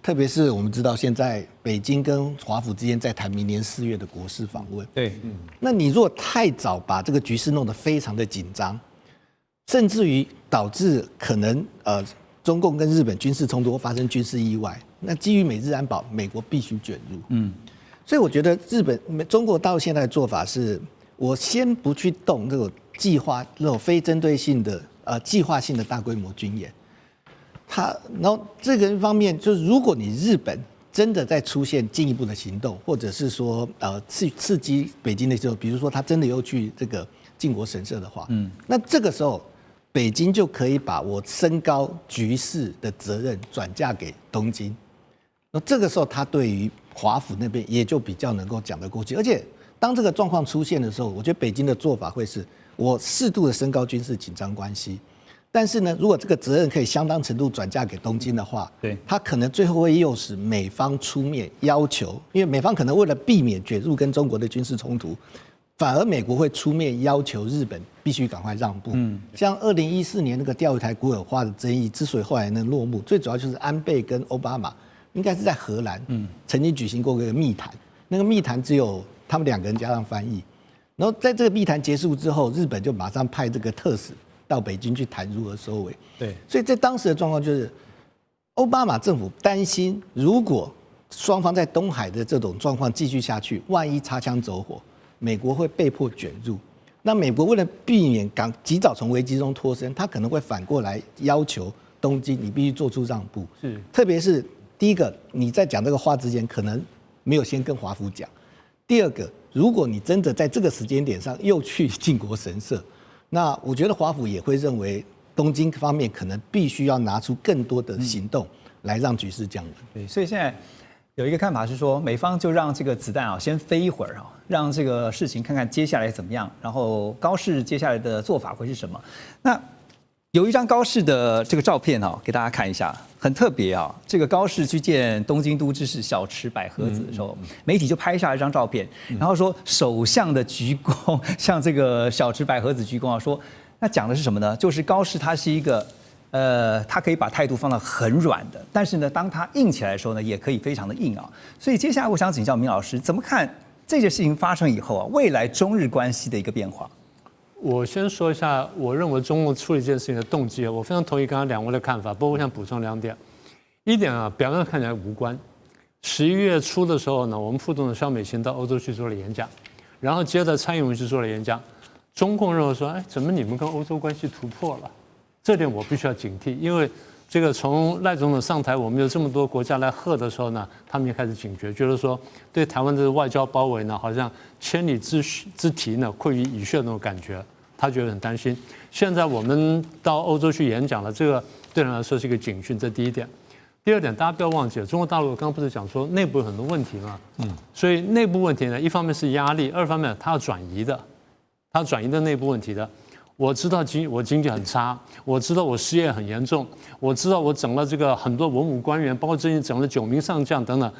特别是我们知道现在北京跟华府之间在谈明年4月的国事访问，对，那你如果太早把这个局势弄得非常的紧张，甚至于导致可能中共跟日本军事冲突或发生军事意外，那基于美日安保，美国必须卷入，所以我觉得中国大陆现在的做法是，我先不去动这种计划、那种非针对性的。计划性的大规模军演，然后这个方面就是，如果你日本真的在出现进一步的行动，或者是说刺激北京的时候，比如说他真的又去这个靖国神社的话，那这个时候北京就可以把我升高局势的责任转嫁给东京，那这个时候他对于华府那边也就比较能够讲得过去，而且当这个状况出现的时候，我觉得北京的做法会是，我适度的升高军事紧张关系，但是呢，如果这个责任可以相当程度转嫁给东京的话，对，他可能最后会诱使美方出面要求，因为美方可能为了避免卷入跟中国的军事冲突，反而美国会出面要求日本必须赶快让步。像2014年那个钓鱼台国有化的争议之所以后来能落幕，最主要就是安倍跟奥巴马应该是在荷兰，曾经举行过一个密谈，那个密谈只有他们2个人加上翻译。然后在这个密谈结束之后，日本就马上派这个特使到北京去谈如何收尾。对，所以在当时的状况就是，奥巴马政府担心，如果双方在东海的这种状况继续下去，万一擦枪走火，美国会被迫卷入。那美国为了避免及早从危机中脱身，他可能会反过来要求东京，你必须做出让步。是，特别是第一个，你在讲这个话之前，可能没有先跟华府讲；第二个，如果你真的在这个时间点上又去靖国神社，那我觉得华府也会认为东京方面可能必须要拿出更多的行动来让局势降温。对，所以现在有一个看法是说，美方就让这个子弹先飞一会儿让这个事情看看接下来怎么样，然后高市接下来的做法会是什么。那有一张高市的这个照片给大家看一下，很特别这个高市去见东京都知事小池百合子的时候，媒体就拍下一张照片，然后说首相的鞠躬向这个小池百合子鞠躬说那讲的是什么呢？就是高市他是一个他可以把态度放到很软的，但是呢，当他硬起来的时候呢，也可以非常的硬所以接下来我想请教明老师，怎么看这件事情发生以后未来中日关系的一个变化？我先说一下，我认为中共处理这件事情的动机我非常同意刚刚2位的看法，不过我想补充2点。一点表面上看起来无关。11月初的时候呢，我们副总统肖美琴到欧洲去做了演讲，然后接着蔡英文去做了演讲。中共认为说，怎么你们跟欧洲关系突破了？这点我必须要警惕，因为这个从赖总统上台，我们有这么多国家来贺的时候呢，他们也开始警觉，觉得说对台湾的外交包围呢，好像千里之堤呢溃于蚁穴那种感觉，他觉得很担心。现在我们到欧洲去演讲了，这个对他来说是一个警讯，这第一点。第二点，大家不要忘记了，中国大陆刚刚不是讲说内部有很多问题嘛，所以内部问题呢，一方面是压力，二方面它要转移的，它转移的内部问题的。我知道我经济很差，我知道我失业很严重，我知道我整了这个很多文武官员，包括最近整了9名上将等等，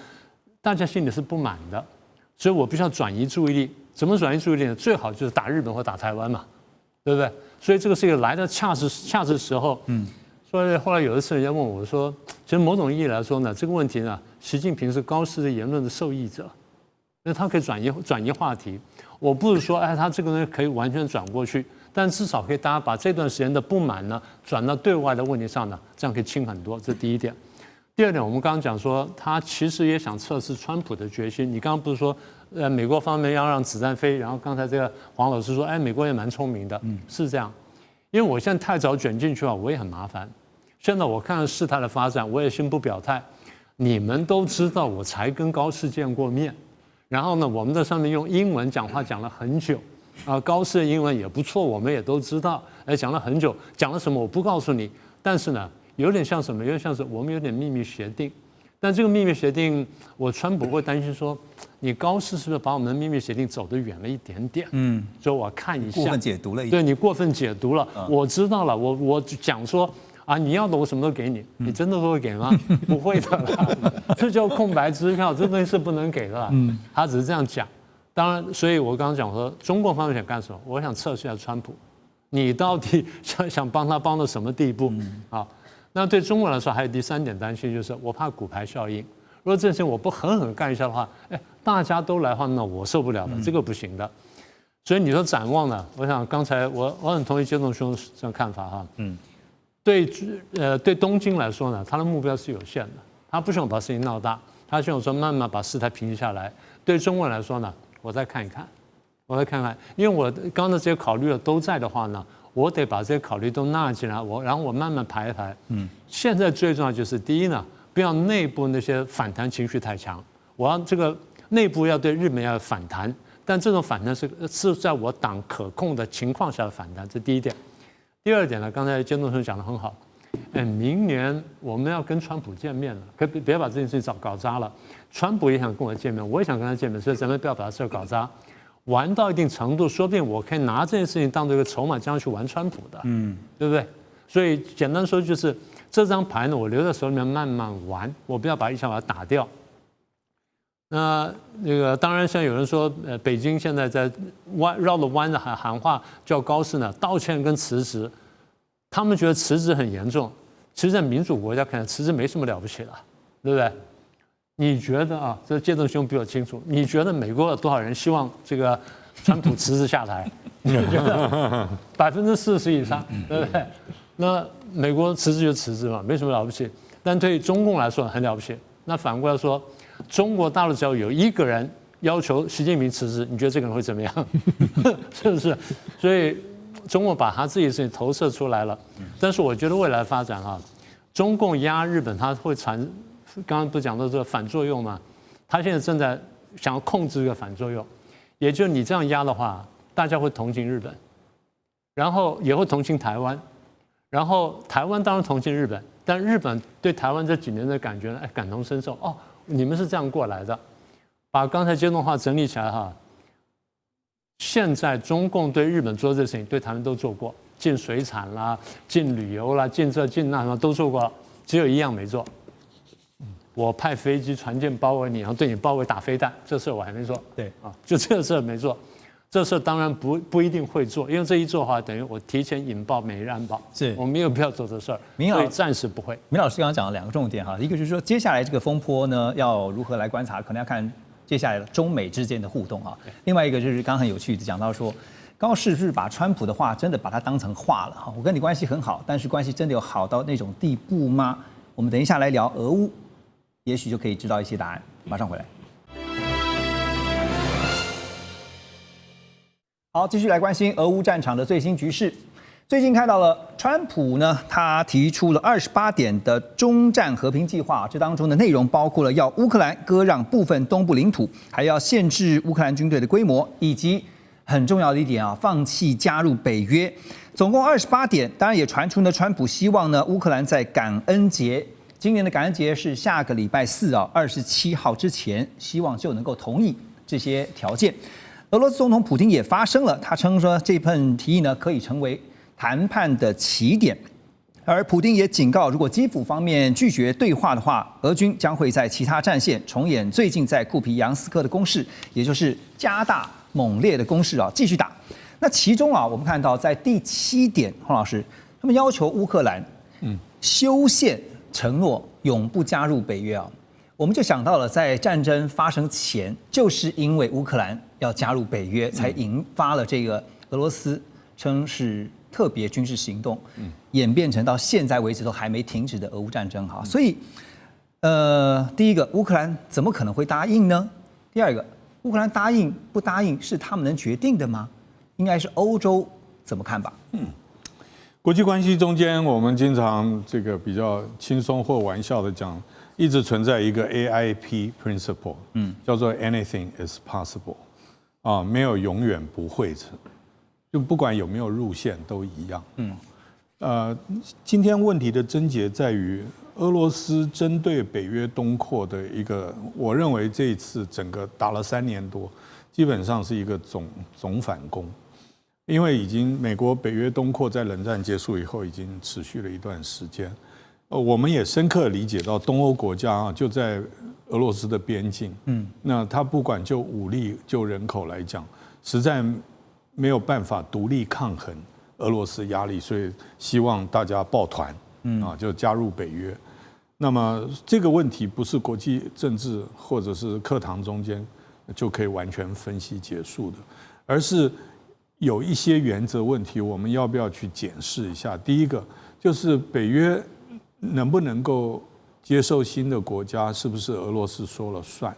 大家心里是不满的，所以我必须要转移注意力。怎么转移注意力呢？最好就是打日本或打台湾嘛，对不对？所以这个是一个来的恰是时候。所以后来有一次人家问我说，其实某种意义来说呢，这个问题呢，习近平是高市的言论的受益者，因为他可以转移话题。我不是说他这个人可以完全转过去。但至少可以大家把这段时间的不满呢转到对外的问题上呢，这样可以轻很多。这第一点。第二点，我们刚刚讲说，他其实也想测试川普的决心。你刚刚不是说，美国方面要让子弹飞，然后刚才这个黄老师说，美国也蛮聪明的，是这样。因为我现在太早卷进去了，我也很麻烦。现在我看事态的发展，我也先不表态。你们都知道，我才跟高市见过面，然后呢，我们在上面用英文讲话讲了很久。高适的英文也不错，我们也都知道，讲了很久，讲了什么我不告诉你，但是呢，有点像什么？有点像是我们有点秘密协定，但这个秘密协定，我川普会担心说，你高适是不是把我们的秘密协定走得远了一点点？所以我看一下，过分解读了一点，对你过分解读了，我知道了，我讲说。你要的我什么都给你，你真的都会给吗？不会的啦，这叫空白支票，这东西是不能给的啦。他只是这样讲。当然，所以我刚刚讲说，中共方面想干什么？我想测试一下川普，你到底想帮他帮到什么地步？那对中国来说，还有第3点担心，就是我怕骨牌效应。如果这事情我不狠狠干一下的话，大家都来的话，那我受不了的，这个不行的。所以你说展望呢？我想刚才我很同意建中兄这种看法哈。对东京来说呢，他的目标是有限的，他不希望把事情闹大，他希望说慢慢把事态平息下来。对中国人来说呢，我再看一看，因为我刚才这些考虑都在的话呢，我得把这些考虑都纳进来，然后我慢慢排一排。现在最重要就是第一呢，不要内部那些反弹情绪太强，我要这个内部要对日本要有反弹，但这种反弹是在我党可控的情况下的反弹，这第一点。第2点呢，刚才建中兄讲得很好，明年我们要跟川普见面了，可别把这件事情搞砸了。川普也想跟我见面，我也想跟他见面，所以咱们不要把事搞砸。玩到一定程度，说不定我可以拿这件事情当做一个筹码，将去玩川普的，对不对？所以简单说就是，这张牌呢，我留在手里面慢慢玩，我不要一下把它打掉。那个当然，像有人说，北京现在在绕着弯的喊话，叫高适呢道歉跟辞职，他们觉得辞职很严重。其实，在民主国家看来，辞职没什么了不起的，对不对？你觉得啊？这建中兄比我清楚。你觉得美国有多少人希望这个川普辞职下台？你觉得40%以上，对不对？那美国辞职就辞职嘛，没什么了不起。但对中共来说很了不起。那反过来说，中国大陆只要有一个人要求习近平辞职，你觉得这个人会怎么样？是不是？所以中国把他自己的事情投射出来了。但是我觉得未来发展啊，中共压日本，它会刚刚不是讲到这个反作用吗？他现在正在想要控制这个反作用，也就是你这样压的话，大家会同情日本，然后也会同情台湾，然后台湾当然同情日本，但日本对台湾这几年的感觉呢，感同身受哦。你们是这样过来的，把刚才这段话整理起来哈。现在中共对日本做这事情，对台湾都做过，禁水产啦，禁旅游啦，禁这禁那什么都做过了，只有一样没做。我派飞机、船舰包围你，然后对你包围打飞弹，这事我还没做。对啊，就这个事没做。这事当然不一定会做，因为这一做的话，等于我提前引爆美日安保，是我没有必要做这事儿，所以暂时不会。明老师刚刚讲了2个重点哈，一个就是说接下来这个风波呢要如何来观察，可能要看接下来中美之间的互动啊。另外一个就是刚刚很有趣的讲到说，高适是不是把川普的话真的把它当成话了哈？我跟你关系很好，但是关系真的有好到那种地步吗？我们等一下来聊俄乌，也许就可以知道一些答案。马上回来。好，继续来关心俄乌战场的最新局势。最近看到了川普呢，他提出了28点的终战和平计划，这当中的内容包括了要乌克兰割让部分东部领土，还要限制乌克兰军队的规模，以及很重要的一点啊，放弃加入北约。总共28点，当然也传出呢，川普希望呢，乌克兰在感恩节，今年的感恩节是下个礼拜4啊，27号之前，希望就能够同意这些条件。俄罗斯总统普丁也发声了，他称说这份提议呢可以成为谈判的起点，而普丁也警告，如果基辅方面拒绝对话的话，俄军将会在其他战线重演最近在库皮扬斯克的攻势，也就是加大猛烈的攻势啊，继续打。那其中啊，我们看到在第7点，洪老师他们要求乌克兰修宪承诺永不加入北约啊。我们就想到了，在战争发生前，就是因为乌克兰要加入北约，才引发了这个俄罗斯称是特别军事行动，演变成到现在为止都还没停止的俄乌战争哈。所以，第一个，乌克兰怎么可能会答应呢？第二个，乌克兰答应不答应是他们能决定的吗？应该是欧洲怎么看吧？国际关系中间，我们经常这个比较轻松或玩笑的讲。一直存在一个 AIP principle，叫做 Anything is possible。没有永远不会成，就不管有没有入线都一样。今天问题的症结在于俄罗斯针对北约东扩的一个，我认为这一次整个打了3年多，基本上是一个总反攻。因为已经美国北约东扩在冷战结束以后已经持续了一段时间，我们也深刻理解到东欧国家就在俄罗斯的边境，那他不管就武力就人口来讲，实在没有办法独立抗衡俄罗斯压力，所以希望大家抱团，就加入北约。那么这个问题不是国际政治或者是课堂中间就可以完全分析结束的，而是有一些原则问题，我们要不要去检视一下？第一个就是北约能不能够接受新的国家，是不是俄罗斯说了算？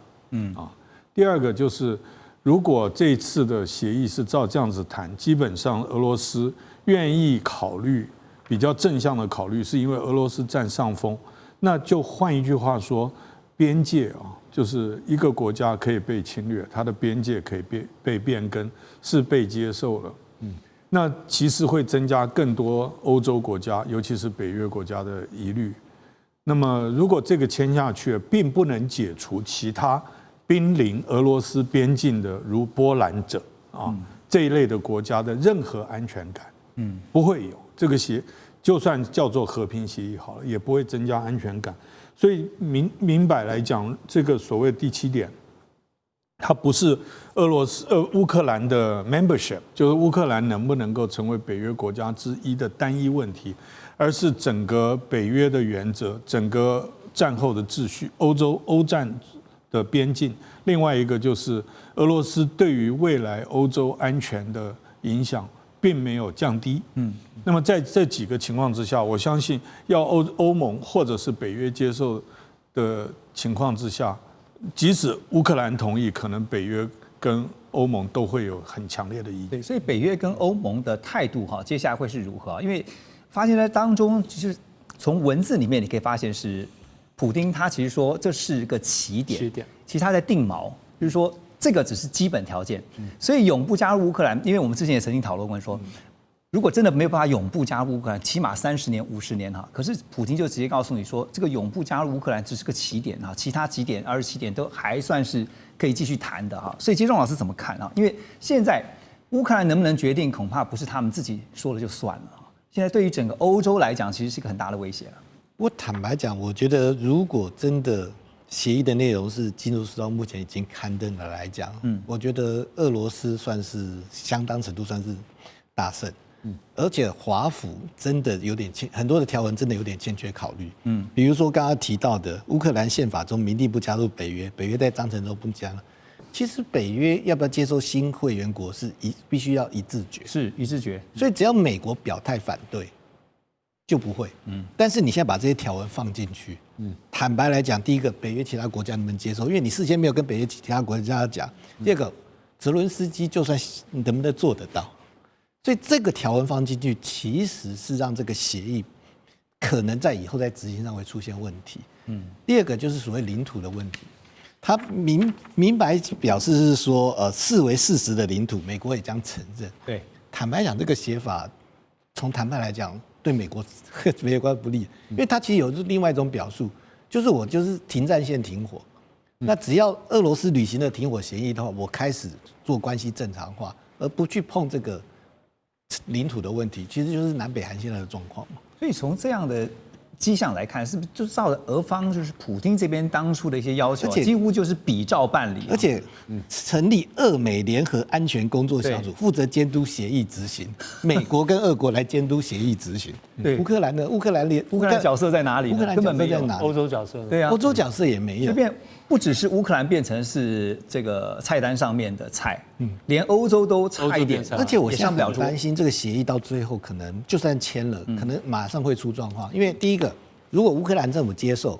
第二个就是如果这次的协议是照这样子谈，基本上俄罗斯愿意考虑比较正向的考虑，是因为俄罗斯占上风。那就换一句话说，边界就是一个国家可以被侵略，它的边界可以被变更，是被接受了。那其实会增加更多欧洲国家，尤其是北约国家的疑虑。那么如果这个签下去，并不能解除其他濒临俄罗斯边境的，如波兰者这一类的国家的任何安全感，不会有这个就算叫做和平协议好了，也不会增加安全感。所以明白来讲，这个所谓第7点，它不是乌克兰的 membership， 就是乌克兰能不能够成为北约国家之一的单一问题，而是整个北约的原则，整个战后的秩序，欧战的边境。另外一个就是俄罗斯对于未来欧洲安全的影响并没有降低。那么在这几个情况之下，我相信要欧盟或者是北约接受的情况之下，即使乌克兰同意，可能北约跟欧盟都会有很强烈的意见。对，所以北约跟欧盟的态度接下来会是如何？因为发现在当中，就是从文字里面你可以发现是普丁他其实说这是个起点，其实他在定锚，就是说这个只是基本条件。所以永不加入乌克兰，因为我们之前也曾经讨论过说，如果真的没有办法永不加入乌克兰，起码30年、50年可是普丁就直接告诉你说，这个永不加入乌克兰只是个起点其他几点、27点都还算是可以继续谈的所以接中老师怎么看因为现在乌克兰能不能决定，恐怕不是他们自己说了就算了现在对于整个欧洲来讲，其实是一个很大的威胁了。我坦白讲，我觉得如果真的协议的内容是金融时报目前已经刊登的来讲，我觉得俄罗斯算是相当程度算是大胜。而且华府真的有点很多的条文真的有点欠缺考虑。比如说刚刚提到的乌克兰宪法中明定不加入北约，北约在章程中不加了。其实北约要不要接受新会员国是必须要一致决，是一致决。所以只要美国表态反对，就不会。但是你现在把这些条文放进去，坦白来讲，第一个，北约其他国家能不能接受？因为你事先没有跟北约其他国家讲。第二个，泽伦斯基就算能不能做得到？所以这个条文放进去，其实是让这个协议可能在以后在执行上会出现问题。第二个就是所谓领土的问题，他明白表示是说，视为事实的领土，美国也将承认。对，坦白讲，这个写法从谈判来讲，对美国关不利，因为它其实有另外一种表述，就是我就是停战线停火。那只要俄罗斯履行了停火协议的话，我开始做关系正常化，而不去碰这个领土的问题，其实就是南北韩现在的状况嘛。所以从这样的迹象来看，是不是就照着俄方就是普丁这边当初的一些要求，几乎就是比照办理，而且成立俄美联合安全工作小组，负责监督协议执行，美国跟俄国来监督协议执行。对，乌克兰的乌克兰角色在哪里？乌克兰根本没有欧洲角色，对啊，欧洲角色也没有。不只是乌克兰变成是这个菜单上面的菜，连欧洲都差一点。而且我现在很担心这个协议到最后可能就算签了，可能马上会出状况。因为第一个，如果乌克兰政府接受，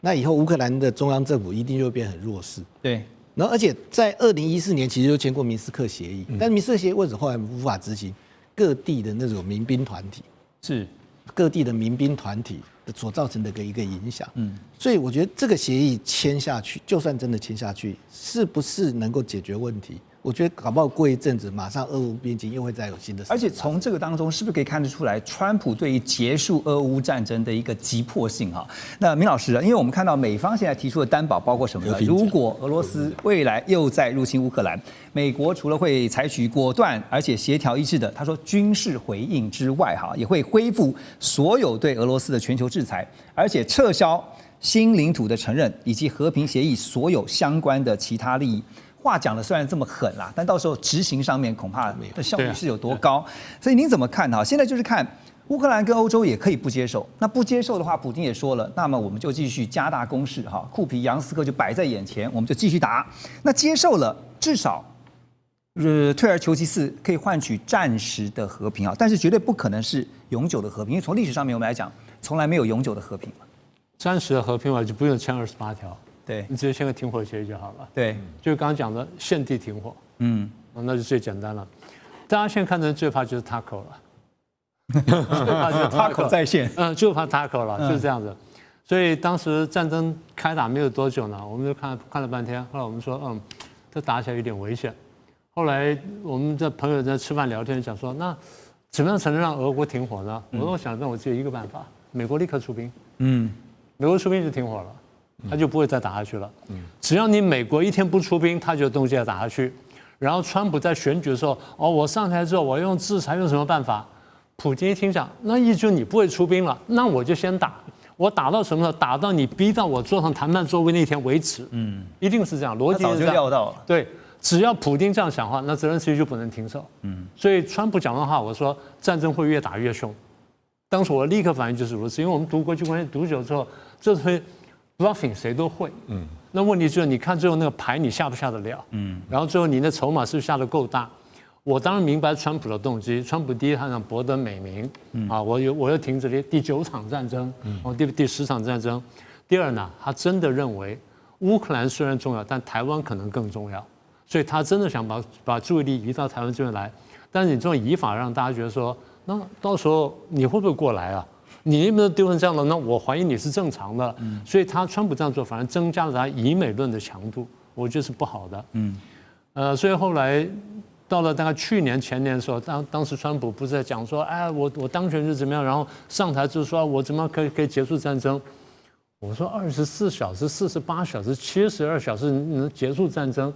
那以后乌克兰的中央政府一定就会变很弱势。对。然后而且在2014年其实就签过明斯克协议，但是明斯克协议为什么后来无法执行？各地的那种民兵团体是各地的民兵团体所造成的一个影响。所以我觉得这个协议签下去，就算真的签下去，是不是能够解决问题？我觉得搞不好过一阵子，马上俄乌边境又会再有新的。而且从这个当中，是不是可以看得出来，川普对于结束俄乌战争的一个急迫性哈？那明老师，因为我们看到美方现在提出的担保包括什么呢？如果俄罗斯未来又再入侵乌克兰，美国除了会采取果断而且协调一致的，他说军事回应之外，哈，也会恢复所有对俄罗斯的全球制裁，而且撤销新领土的承认以及和平协议所有相关的其他利益。话讲的虽然这么狠啦，但到时候执行上面恐怕的效率是有多高？所以您怎么看哈？现在就是看乌克兰跟欧洲也可以不接受，那不接受的话，普京也说了，那么我们就继续加大攻势哈，库皮扬斯克就摆在眼前，我们就继续打。那接受了，至少退而求其次，可以换取暂时的和平啊，但是绝对不可能是永久的和平，因为从历史上面我们来讲，从来没有永久的和平嘛。暂时的和平嘛，就不用签28条。对，你直接签个停火协议就好了。对，就是刚刚讲的限地停火，那就最简单了。大家现在看的最怕就是 Taco 了，最怕就是 Taco 在线，就怕 Taco 了，就是这样子。所以当时战争开打没有多久呢，我们就看了半天，后来我们说，这打起来有点危险。后来我们的朋友在吃饭聊天讲说，那怎么样才能让俄国停火呢？我想让我只有一个办法，美国立刻出兵，美国出兵就停火了。他就不会再打下去了。只要你美国一天不出兵，他就有东西要打下去。然后川普在选举的时候，我上台之后，我用制裁，用什么办法？普京一听讲，那意思就是你不会出兵了，那我就先打。我打到什么时候？打到你逼到我坐上谈判座位那天为止。一定是这样，逻辑是这样。早就料到了。对，只要普京这样讲话，那泽连斯基就不能停手。所以川普讲的话，我说战争会越打越凶。当时我立刻反应就是如此，因为我们读国际关系读久之后，这会。bluffing 谁都会，那问题就是你看最后那个牌你下不下得了，然后最后你的筹码是不是下得够大？我当然明白川普的动机，川普第一他想博得美名，我又停止了第9场战争，第10场战争。第二呢，他真的认为乌克兰虽然重要，但台湾可能更重要，所以他真的想把注意力移到台湾这边来。但是你这种移法让大家觉得说，那到时候你会不会过来啊？你有没有丢成这样的？那我怀疑你是正常的，所以川普这样做反而增加了他以美论的强度，我觉得是不好的。所以后来到了大概去年前年的时候，当时川普不是在讲说，哎，我当选是怎么样，然后上台就说我怎么可以结束战争？我说24小时、48小时、72小时能结束战争，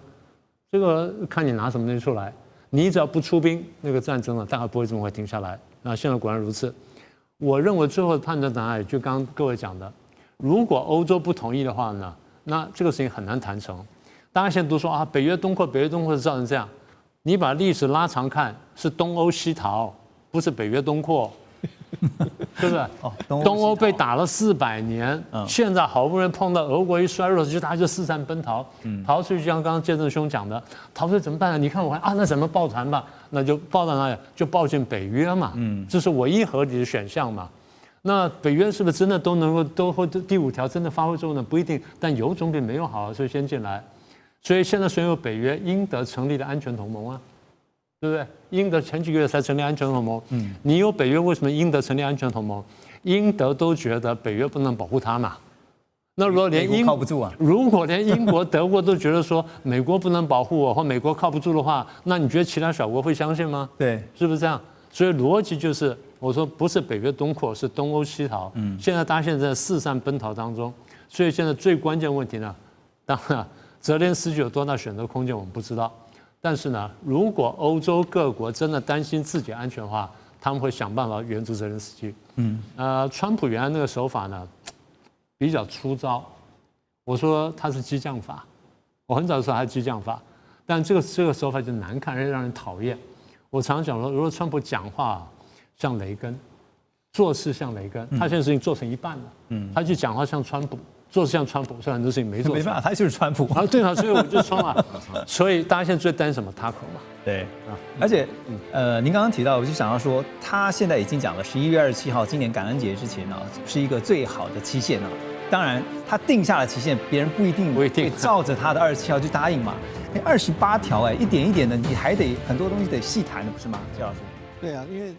这个看你拿什么东西出来。你只要不出兵，那个战争呢大概不会这么快停下来。那现在果然如此。我认为最后的判断在哪里？就刚刚各位讲的，如果欧洲不同意的话呢，那这个事情很难谈成。大家现在都说北约东扩是造成这样，你把历史拉长看，是东欧西逃，不是北约东扩，是不是？东欧被打了400年，现在好不容易碰到俄国一衰弱，大家就四散奔逃，逃出去就像刚刚建正兄讲的，逃出去怎么办呢？你看我那怎么抱团吧？那就抱到哪里？就抱进北约嘛，这是唯一合理的选项嘛。那北约是不是真的都会第5条真的发挥作用呢？不一定，但有总比没有好，所以先进来。所以现在虽然有北约，英德成立的安全同盟啊，对不对？英德前几个月才成立安全同盟，你有北约，为什么英德成立安全同盟？英德都觉得北约不能保护他嘛。那如果连靠不住啊，如果连英国、德国都觉得说美国不能保护我，或美国靠不住的话，那你觉得其他小国会相信吗？对，是不是这样？所以逻辑就是，我说不是北约东扩，是东欧西逃。现在大家现在在四散奔逃当中，所以现在最关键问题呢，当然泽连斯基有多大选择空间我们不知道，但是呢，如果欧洲各国真的担心自己安全的话，他们会想办法援助泽连斯基。川普原来那个手法呢？比较粗糙，我说他是激将法，我很早说他是激将法，但这个手法就难看，让人讨厌。我常讲说，如果川普讲话像雷根，做事像雷根，他现在事情做成一半了，他去讲话像川普，做事像川普，虽然很多事情没做，没办法，他就是川普。对啊，所以我就说嘛，所以大家现在最担心什么 Taco 嘛。对，而且您刚刚提到，我就想要说，他现在已经讲了11月27号，今年感恩节之前呢，是一个最好的期限啊。当然，他定下了期限，别人不一定会照着他的27号去答应嘛。28条，一点一点的，你还得很多东西得细谈的，不是吗，谢老师？对啊，因为